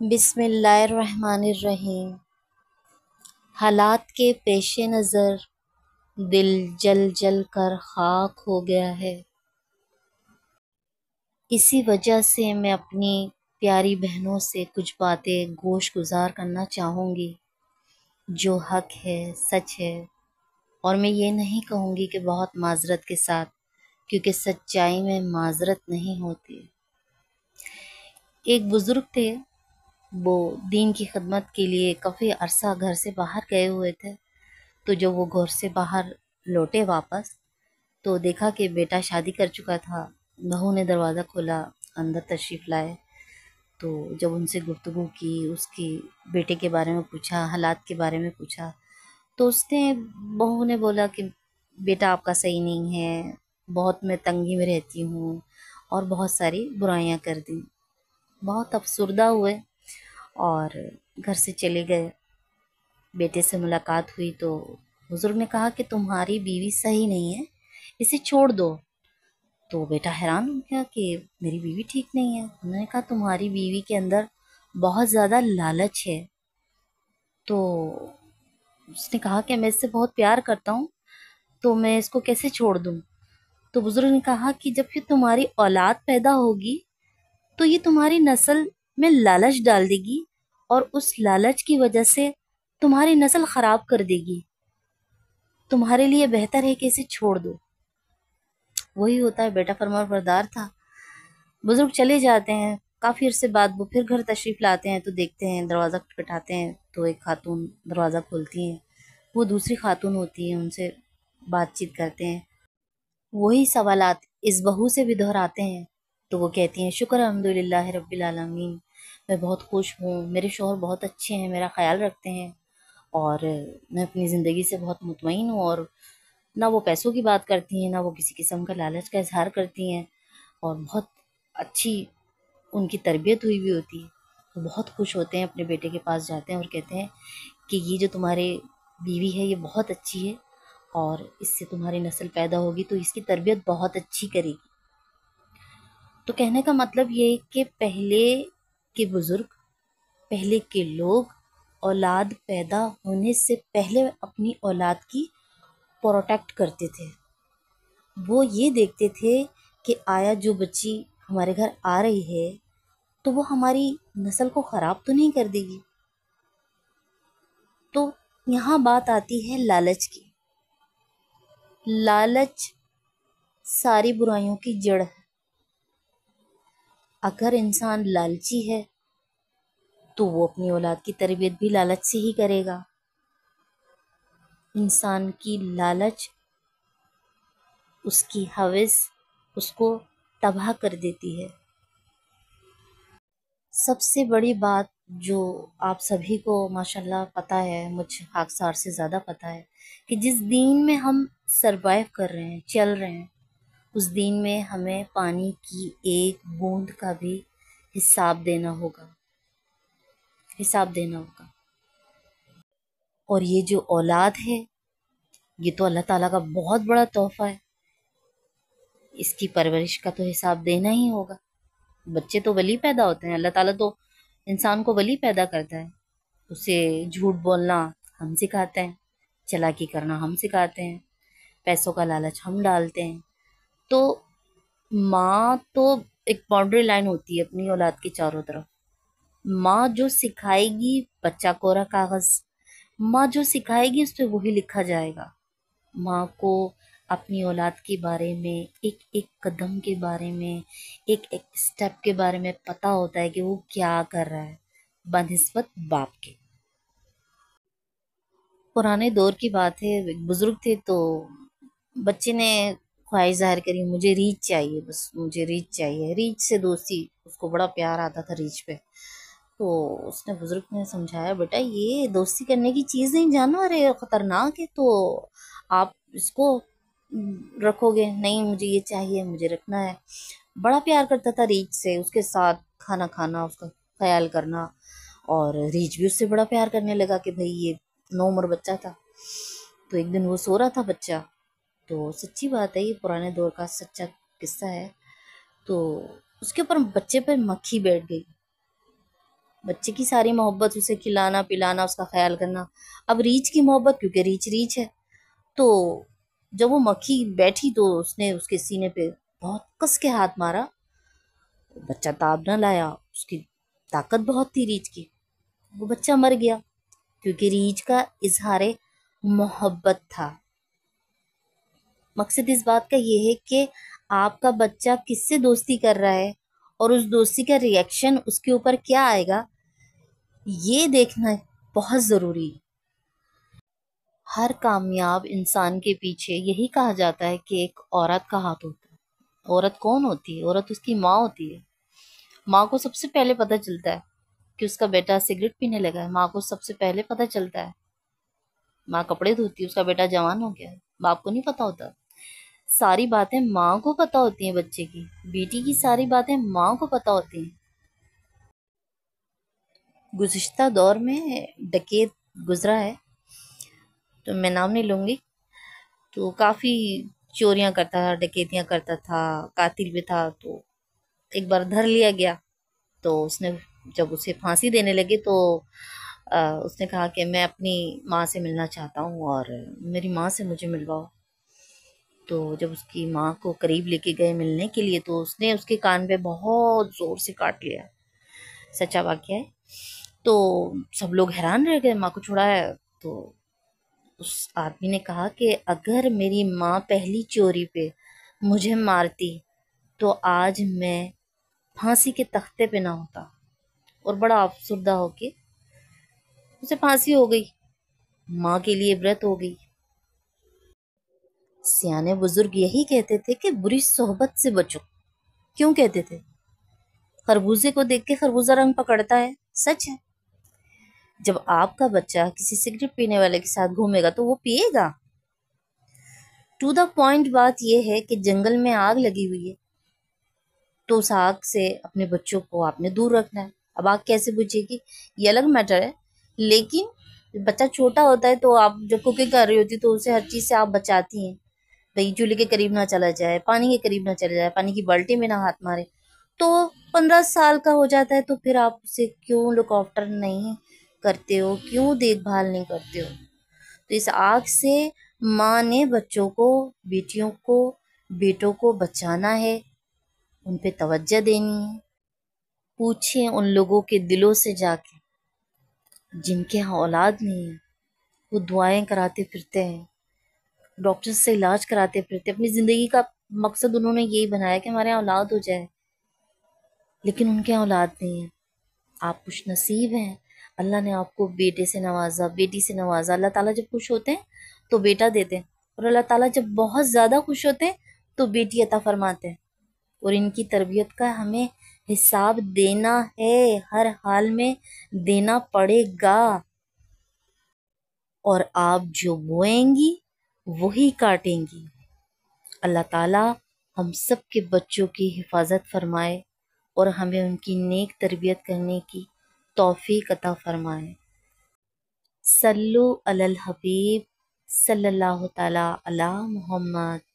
بسم اللہ الرحمن الرحیم۔ حالات کے پیش نظر دل جل جل کر خاک ہو گیا ہے۔ اسی وجہ سے میں اپنی پیاری بہنوں سے کچھ باتیں گوش گزار کرنا چاہوں گی جو حق ہے، سچ ہے، اور میں یہ نہیں کہوں گی کہ بہت معذرت کے ساتھ، کیونکہ سچائی میں معذرت نہیں ہوتی۔ ایک بزرگ تھے، وہ دین کی خدمت کے لیے کافی عرصہ گھر سے باہر گئے ہوئے تھے۔ تو جب وہ گھر سے باہر لوٹے واپس، تو دیکھا کہ بیٹا شادی کر چکا تھا۔ بہو نے دروازہ کھولا، اندر تشریف لائے۔ تو جب ان سے گفتگو کی، اس کی بیٹے کے بارے میں پوچھا، حالات کے بارے میں پوچھا، تو بہو نے بولا کہ بیٹا آپ کا صحیح نہیں ہے، بہت میں تنگی میں رہتی ہوں، اور بہت ساری برائیاں کر دیں۔ بہت افسردہ ہوئے اور گھر سے چلے گئے۔ بیٹے سے ملاقات ہوئی تو بزرگ نے کہا کہ تمہاری بیوی صحیح نہیں ہے، اسے چھوڑ دو۔ تو بیٹا حیران ہو گیا کہ میری بیوی ٹھیک نہیں ہے۔ انہوں نے کہا تمہاری بیوی کے اندر بہت زیادہ لالچ ہے۔ تو اس نے کہا کہ میں اس سے بہت پیار کرتا ہوں، تو میں اس کو کیسے چھوڑ دوں؟ تو بزرگ نے کہا کہ جب یہ تمہاری اولاد پیدا ہوگی تو یہ تمہاری نسل میں لالچ ڈال دے گی، اور اس لالچ کی وجہ سے تمہاری نسل خراب کر دے گی۔ تمہارے لیے بہتر ہے کہ اسے چھوڑ دو۔ وہی ہوتا ہے، بیٹا فرما بردار تھا۔ بزرگ چلے جاتے ہیں، کافی عرصے بعد وہ پھر گھر تشریف لاتے ہیں تو دیکھتے ہیں، دروازہ کھٹکھٹاتے ہیں تو ایک خاتون دروازہ کھولتی ہیں۔ وہ دوسری خاتون ہوتی ہیں، ان سے بات چیت کرتے ہیں، وہی سوالات اس بہو سے بھی دہراتے ہیں۔ تو وہ کہتی ہیں شکر الحمدللہ رب العالمین، میں بہت خوش ہوں، میرے شوہر بہت اچھے ہیں، میرا خیال رکھتے ہیں، اور میں اپنی زندگی سے بہت مطمئن ہوں، اور نہ وہ پیسوں کی بات کرتی ہیں، نہ وہ کسی قسم کا لالچ کا اظہار کرتی ہیں، اور بہت اچھی ان کی تربیت ہوئی بھی ہوتی ہے۔ وہ بہت خوش ہوتے ہیں، اپنے بیٹے کے پاس جاتے ہیں اور کہتے ہیں کہ یہ جو تمہارے بیوی ہے یہ بہت اچھی ہے، اور اس سے تمہاری نسل پیدا ہوگی تو اس کی تربیت بہت اچھی کرے گی۔ تو کہنے کا مطلب یہ ہے کہ پہلے کے بزرگ، پہلے کے لوگ اولاد پیدا ہونے سے پہلے اپنی اولاد کی پروٹیکٹ کرتے تھے۔ وہ یہ دیکھتے تھے کہ آیا جو بچی ہمارے گھر آ رہی ہے تو وہ ہماری نسل کو خراب تو نہیں کر دے گی۔ تو یہاں بات آتی ہے لالچ کی۔ لالچ ساری برائیوں کی جڑ ہے۔ اگر انسان لالچی ہے تو وہ اپنی اولاد کی تربیت بھی لالچ سے ہی کرے گا۔ انسان کی لالچ، اس کی ہوس اس کو تباہ کر دیتی ہے۔ سب سے بڑی بات جو آپ سبھی کو ماشاءاللہ پتہ ہے، مجھ خاکسار سے زیادہ پتہ ہے، کہ جس دین میں ہم سروائیو کر رہے ہیں، چل رہے ہیں، اس دین میں ہمیں پانی کی ایک بوند کا بھی حساب دینا ہوگا، حساب دینا ہوگا۔ اور یہ جو اولاد ہے، یہ تو اللہ تعالیٰ کا بہت بڑا تحفہ ہے، اس کی پرورش کا تو حساب دینا ہی ہوگا۔ بچے تو ولی پیدا ہوتے ہیں، اللہ تعالیٰ تو انسان کو ولی پیدا کرتا ہے، اسے جھوٹ بولنا ہم سکھاتے ہیں، چلاکی کرنا ہم سکھاتے ہیں، پیسوں کا لالچ ہم ڈالتے ہیں۔ تو ماں تو ایک باؤنڈری لائن ہوتی ہے اپنی اولاد کے چاروں طرف۔ ماں جو سکھائے گی، بچہ کورا کاغذ، ماں جو سکھائے گی اس پہ وہی لکھا جائے گا۔ ماں کو اپنی اولاد کے بارے میں، ایک ایک قدم کے بارے میں، ایک ایک سٹیپ کے بارے میں پتہ ہوتا ہے کہ وہ کیا کر رہا ہے بنسبت باپ کے۔ پرانے دور کی بات ہے، ایک بزرگ تھے تو بچے نے خواہش ظاہر کری، مجھے ریچھ چاہیے، بس مجھے ریچھ چاہیے، ریچھ سے دوستی، اس کو بڑا پیار آتا تھا ریچھ پہ۔ تو اس نے بزرگ نے سمجھایا بیٹا یہ دوستی کرنے کی چیز نہیں، جانور ہے، خطرناک ہے، تو آپ اس کو رکھو گے نہیں، مجھے یہ چاہیے، مجھے رکھنا ہے۔ بڑا پیار کرتا تھا ریچھ سے، اس کے ساتھ کھانا کھانا، اس کا خیال کرنا، اور ریچھ بھی اس سے بڑا پیار کرنے لگا کہ بھئی یہ نوعمر بچہ تھا۔ تو ایک دن وہ سو رہا تھا بچہ، تو سچی بات ہے، یہ پرانے دور کا سچا قصہ ہے، تو اس کے اوپر بچے پہ مکھی بیٹھ گئی۔ بچے کی ساری محبت اسے کھلانا پلانا اس کا خیال کرنا. اب ریچھ کی محبت کیونکہ ریچھ ریچھ ہے، تو جب وہ مکھی بیٹھی تو اس نے اس کے سینے پہ بہت کس کے ہاتھ مارا. بچہ تاب نہ لایا، اس کی طاقت بہت تھی ریچھ کی، وہ بچہ مر گیا کیونکہ ریچھ کا اظہار محبت تھا. مقصد اس بات کا یہ ہے کہ آپ کا بچہ کس سے دوستی کر رہا ہے اور اس دوستی کا ری ایکشن اس کے اوپر کیا آئے گا، یہ دیکھنا بہت ضروری ہے. ہر کامیاب انسان کے پیچھے یہی کہا جاتا ہے کہ ایک عورت کا ہاتھ ہوتا ہے. عورت کون ہوتی ہے؟ عورت اس کی ماں ہوتی ہے. ماں کو سب سے پہلے پتہ چلتا ہے کہ اس کا بیٹا سگریٹ پینے لگا ہے. ماں کو سب سے پہلے پتہ چلتا ہے. ماں کپڑے دھوتی ہے، اس کا بیٹا جوان ہو گیا ہے. باپ کو نہیں پتہ ہوتا. ساری باتیں ماں کو پتہ ہوتی ہیں. بچے کی، بیٹی کی ساری باتیں ماں کو پتہ ہوتی ہیں. گزشتہ دور میں ڈکیت گزرا ہے، تو میں نام نہیں لوں گی، تو کافی چوریاں کرتا تھا، ڈکیتیاں کرتا تھا، قاتل بھی تھا. تو ایک بار دھر لیا گیا، تو اس نے جب اسے پھانسی دینے لگے تو اس نے کہا کہ میں اپنی ماں سے ملنا چاہتا ہوں اور میری ماں سے مجھے ملواؤ. تو جب اس کی ماں کو قریب لے کے گئے ملنے کے لیے تو اس نے اس کے کان پہ بہت زور سے کاٹ لیا. سچا واقعہ ہے. تو سب لوگ حیران رہ گئے، ماں کو چھڑایا. تو اس آدمی نے کہا کہ اگر میری ماں پہلی چوری پہ مجھے مارتی تو آج میں پھانسی کے تختے پہ نہ ہوتا. اور بڑا افسردہ ہو کے اسے پھانسی ہو گئی. ماں کے لیے عبرت ہو گئی. سیانے بزرگ یہی کہتے تھے کہ بری صحبت سے بچو. کیوں کہتے تھے؟ خربوزے کو دیکھ کے خربوزہ رنگ پکڑتا ہے. سچ ہے. جب آپ کا بچہ کسی سگریٹ پینے والے کے ساتھ گھومے گا تو وہ پیے گا. ٹو دا پوائنٹ بات یہ ہے کہ جنگل میں آگ لگی ہوئی ہے تو اس آگ سے اپنے بچوں کو آپ نے دور رکھنا ہے. اب آگ کیسے بجھے گی یہ الگ میٹر ہے، لیکن بچہ چھوٹا ہوتا ہے تو آپ جب کوکنگ کر رہی ہوتی تو اسے ہر چیز سے آپ بچاتی ہیں. بھئی چولہے کے قریب نہ چلا جائے، پانی کے قریب نہ چلا جائے، پانی کی بالٹی میں نہ ہاتھ مارے. تو 15 سال کا ہو جاتا ہے تو پھر آپ اسے کیوں لک آفٹر نہیں کرتے ہو، کیوں دیکھ بھال نہیں کرتے ہو. تو اس آگ سے ماں نے بچوں کو، بیٹیوں کو، بیٹوں کو بچانا ہے، ان پہ توجہ دینی ہے. پوچھیں ان لوگوں کے دلوں سے جا کے جن کے ہاں اولاد نہیں ہے. وہ دعائیں کراتے پھرتے ہیں، ڈاکٹر سے علاج کراتے پھرتے. اپنی زندگی کا مقصد انہوں نے یہی بنایا کہ ہمارے یہاں اولاد ہو جائے، لیکن ان کے یہاں اولاد نہیں ہے. آپ خوش نصیب ہیں. اللہ نے آپ کو بیٹے سے نوازا، بیٹی سے نوازا. اللہ تعالیٰ جب خوش ہوتے ہیں تو بیٹا دیتے ہیں، اور اللہ تعالیٰ جب بہت زیادہ خوش ہوتے ہیں تو بیٹی عطا فرماتے ہیں. اور ان کی تربیت کا ہمیں حساب دینا ہے، ہر حال میں دینا پڑے گا. اور آپ جو بوئیں گی وہی کاٹیں گی. اللہ تعالیٰ ہم سب کے بچوں کی حفاظت فرمائے اور ہمیں ان کی نیک تربیت کرنے کی توفیق عطا فرمائے. صلو علی الحبیب صلی اللہ تعالی علی محمد.